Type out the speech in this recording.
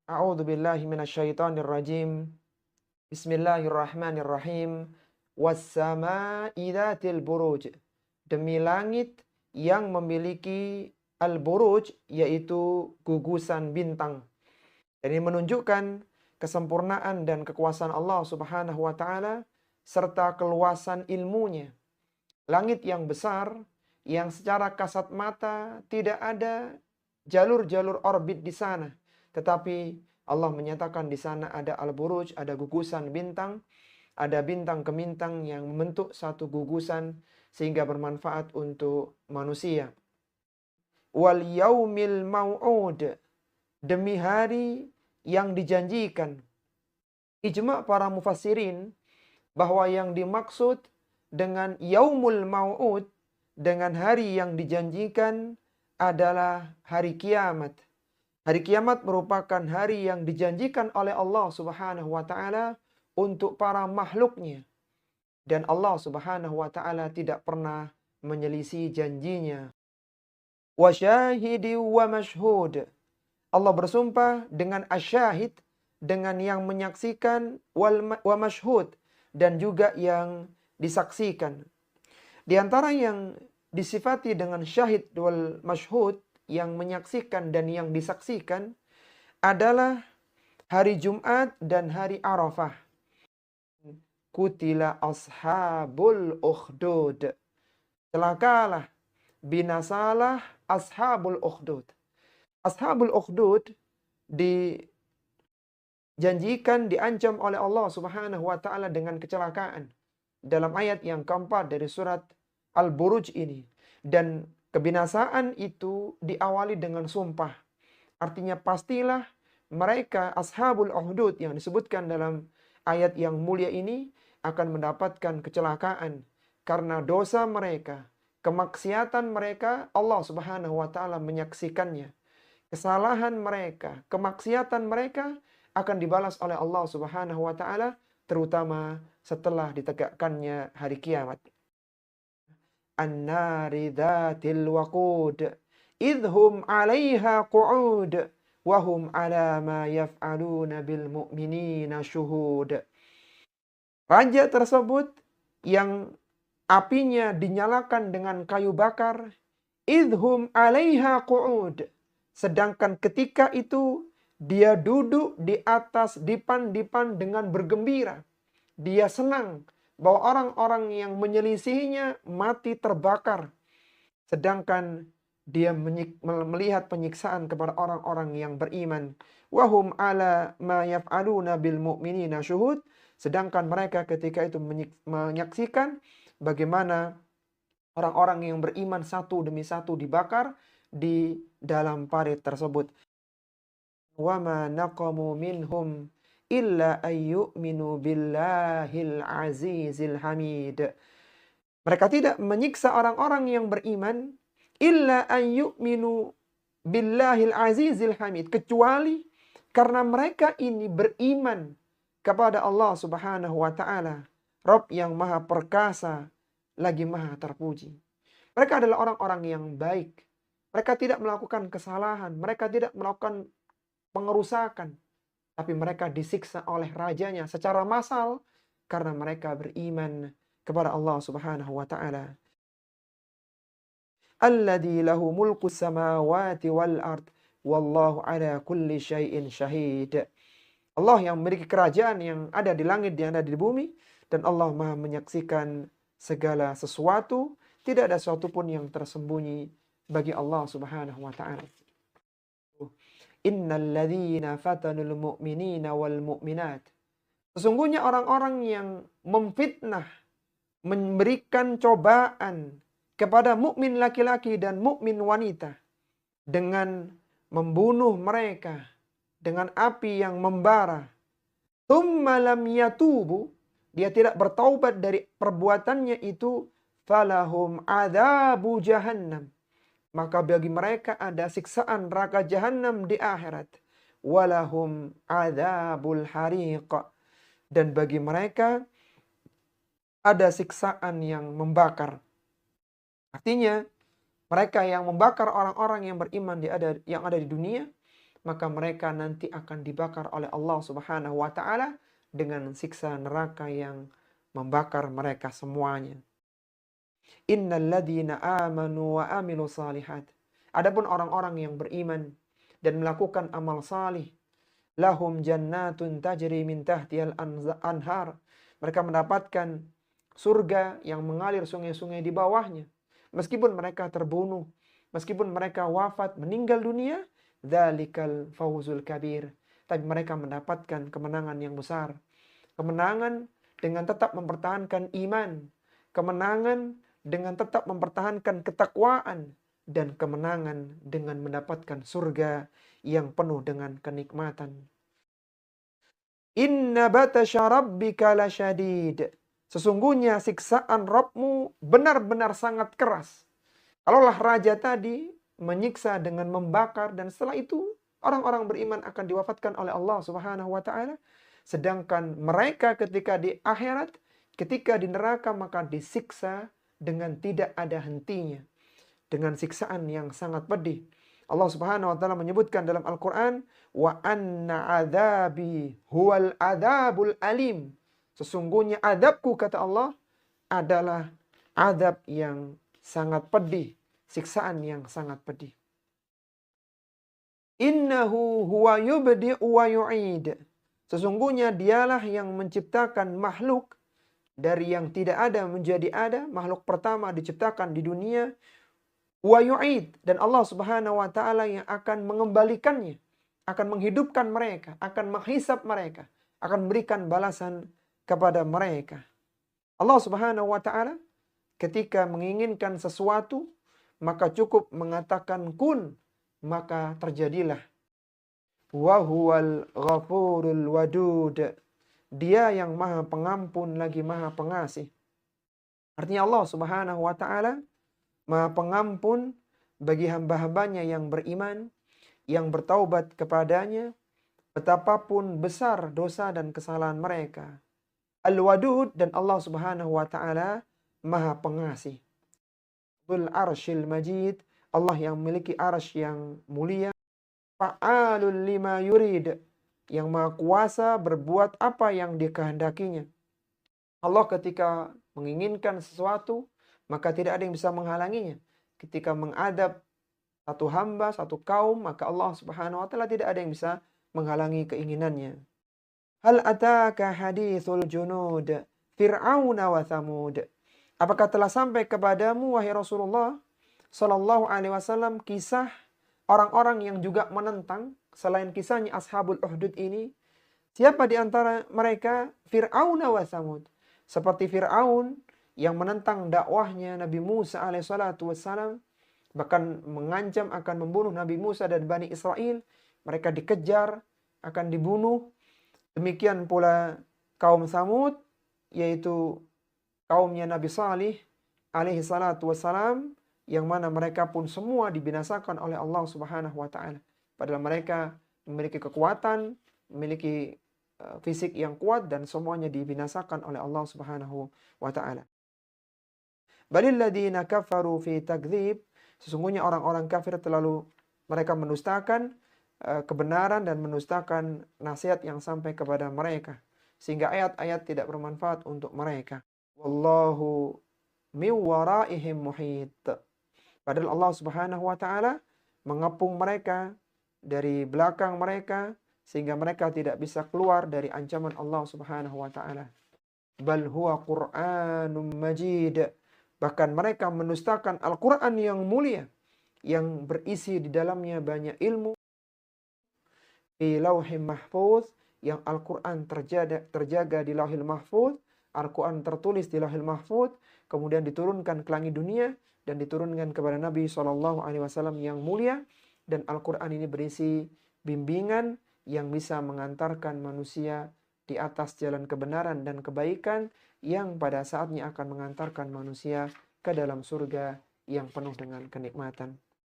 A'udzu billahi minasyaitonir rajim. Bismillahirrahmanirrahim. Was-samaa'i dzatil buruj. Demi langit yang memiliki al-buruj, yaitu gugusan bintang. Dan ini menunjukkan kesempurnaan dan kekuasaan Allah Subhanahu wa taala serta keluasan ilmunya. Langit yang besar yang secara kasat mata tidak ada jalur-jalur orbit di sana, tetapi Allah menyatakan di sana ada al-buruj, ada gugusan bintang, ada bintang ke bintang yang membentuk satu gugusan sehingga bermanfaat untuk manusia. Wal yaumil mau'ud, demi hari yang dijanjikan. Ijma' para mufassirin bahwa yang dimaksud dengan yaumul mau'ud, dengan hari yang dijanjikan, adalah hari kiamat. Hari kiamat merupakan hari yang dijanjikan oleh Allah Subhanahu wa taala untuk para makhluknya. Dan Allah Subhanahu wa taala tidak pernah menyelisih janjinya. Wa syahidi wa mashhud. Allah bersumpah dengan asyahid, dengan yang menyaksikan, wa mashhud, dan juga yang disaksikan. Di antara yang disifati dengan syahid wal mashhud, yang menyaksikan dan yang disaksikan, adalah hari Jumat dan hari Arafah. Kutila ashabul ukhdud. Celakalah, binasalah ashabul ukhdud. Ashabul ukhdud dijanjikan, diancam oleh Allah Subhanahu wa taala dengan kecelakaan dalam ayat yang keempat dari surat Al-Buruj ini. Dan kebinasaan itu diawali dengan sumpah. Artinya pastilah mereka ashabul ukhdud yang disebutkan dalam ayat yang mulia ini akan mendapatkan kecelakaan karena dosa mereka, kemaksiatan mereka. Allah Subhanahu wa taala menyaksikannya. Kesalahan mereka, kemaksiatan mereka akan dibalas oleh Allah Subhanahu wa taala, terutama setelah ditegakkannya hari kiamat. An-nari dzatil waqud idhum 'alaiha qu'ud wa hum 'ala ma yaf'aluna bil mu'minina syuhud. Raja tersebut yang apinya dinyalakan dengan kayu bakar, idhum 'alaiha qu'ud. Sedangkan ketika itu dia duduk di atas dipan-dipan dengan bergembira. Dia senang bahwa orang-orang yang menyelisihinya mati terbakar. Sedangkan dia melihat penyiksaan kepada orang-orang yang beriman. Wahum ala ma yaf'aluna bil mu'minina syuhud. Sedangkan mereka ketika itu menyaksikan bagaimana orang-orang yang beriman satu demi satu dibakar di dalam parit tersebut. Wa ma naqamu minhum illa ayyuminu billahil azizil hamid. Mereka tidak menyiksa orang-orang yang beriman illa ayyuminu billahil azizil hamid, kecuali karena mereka ini beriman kepada Allah Subhanahu wa taala, Rabb yang maha perkasa lagi maha terpuji. Mereka adalah orang-orang yang baik. Mereka tidak melakukan kesalahan, mereka tidak melakukan pengerusakan, tapi mereka disiksa oleh rajanya secara massal karena mereka beriman kepada Allah Subhanahu wa taala. Alladzi lahu mulku samawati wal ard wallahu ala kulli syai'in syahid. Allah yang memiliki kerajaan yang ada di langit, yang ada di bumi, dan Allah Maha menyaksikan segala sesuatu. Tidak ada sesuatu pun yang tersembunyi bagi Allah Subhanahu wa taala. Innal ladzina fatanul mu'minina wal mu'minat. Sesungguhnya orang-orang yang memfitnah, memberikan cobaan kepada mukmin laki-laki dan mukmin wanita dengan membunuh mereka dengan api yang membara. Tsumma lam yatubu, dia tidak bertaubat dari perbuatannya itu, falahum adzabu jahannam, maka bagi mereka ada siksaan neraka jahanam di akhirat. Walahum adzabul hariq, dan bagi mereka ada siksaan yang membakar. Artinya mereka yang membakar orang-orang yang beriman yang ada di dunia, maka mereka nanti akan dibakar oleh Allah Subhanahu wa taala dengan siksa neraka yang membakar mereka semuanya. Innal ladzina amanu wa amilu salihat. Adapun orang-orang yang beriman dan melakukan amal salih, lahum jannatun tajri min tahtihal anhar. Mereka mendapatkan surga yang mengalir sungai-sungai di bawahnya. Meskipun mereka terbunuh, meskipun mereka wafat, meninggal dunia, dzalikal fawzul kabir. Tapi mereka mendapatkan kemenangan yang besar. Kemenangan dengan tetap mempertahankan iman. Kemenangan dengan tetap mempertahankan ketakwaan. Dan kemenangan dengan mendapatkan surga yang penuh dengan kenikmatan. Inna batasya rabbika lasyadid. Sesungguhnya siksaan Rabbmu benar-benar sangat keras. Kalaulah raja tadi menyiksa dengan membakar dan setelah itu orang-orang beriman akan diwafatkan oleh Allah Subhanahu wa taala, sedangkan mereka ketika di akhirat, ketika di neraka maka disiksa dengan tidak ada hentinya, dengan siksaan yang sangat pedih. Allah Subhanahu wa taala menyebutkan dalam Al-Qur'an, wa anna adzabi huwal adzabul alim. Sesungguhnya adabku, kata Allah, adalah adab yang sangat pedih, siksaan yang sangat pedih. Innahu huwa yubdi'u wa yu'id. Sesungguhnya dialah yang menciptakan makhluk dari yang tidak ada menjadi ada. Makhluk pertama diciptakan di dunia. Wa yu'id. Dan Allah Subhanahu wa taala yang akan mengembalikannya, akan menghidupkan mereka, akan menghisap mereka, akan memberikan balasan kepada mereka. Allah Subhanahu wa taala ketika menginginkan sesuatu maka cukup mengatakan kun, maka terjadilah. Wa huwal ghafurul wadud. Dia yang maha pengampun lagi maha pengasih. Artinya Allah Subhanahu wa taala maha pengampun bagi hamba-hambanya yang beriman, yang bertaubat kepadanya, betapapun besar dosa dan kesalahan mereka. Al-Wadud, dan Allah Subhanahu wa taala maha pengasih. Dzul Arsyil Majid, Allah yang memiliki arsy yang mulia. Fa'alul lima yurid, yang maha kuasa berbuat apa yang dikehendakinya. Allah ketika menginginkan sesuatu, maka tidak ada yang bisa menghalanginya. Ketika mengadab satu hamba, satu kaum, maka Allah Subhanahu wa taala tidak ada yang bisa menghalangi keinginannya. Hal ataka hadithul junud Fir'auna wa Thamud. Apakah telah sampai kepadamu wahai Rasulullah sallallahu alaihi wasallam kisah orang-orang yang juga menentang selain kisahnya Ashabul Uhdud ini? Siapa di antara mereka? Fir'auna wa Thamud. Seperti Fir'aun yang menentang dakwahnya Nabi Musa alaihissalatu wassalam, bahkan mengancam akan membunuh Nabi Musa dan Bani Israel. Mereka dikejar, akan dibunuh. Demikian pula kaum Tsamud, yaitu kaumnya Nabi Salih alaihissalatu wassalam, yang mana mereka pun semua dibinasakan oleh Allah Subhanahu wa taala. Padahal mereka memiliki kekuatan, memiliki fisik yang kuat, dan semuanya dibinasakan oleh Allah Subhanahu wa taala. Balil ladzina kafaru fi takdzib. Sesungguhnya orang-orang kafir terlalu mereka mendustakan kebenaran dan mendustakan nasihat yang sampai kepada mereka, sehingga ayat-ayat tidak bermanfaat untuk mereka. Wallahu min waraihim muhit. Padahal Allah Subhanahu wa taala mengepung mereka dari belakang mereka sehingga mereka tidak bisa keluar dari ancaman Allah Subhanahu wa taala. Bal huwa Qur'anum Majid. Bahkan mereka mendustakan Al-Qur'an yang mulia yang berisi di dalamnya banyak ilmu. Fi lauhim mahfuz, yang Al-Quran terjaga di lauhil mahfuz. Al-Quran tertulis di lauhil mahfuz, kemudian diturunkan ke langit dunia dan diturunkan kepada Nabi SAW yang mulia. Dan Al-Quran ini berisi bimbingan yang bisa mengantarkan manusia di atas jalan kebenaran dan kebaikan, yang pada saatnya akan mengantarkan manusia ke dalam surga yang penuh dengan kenikmatan.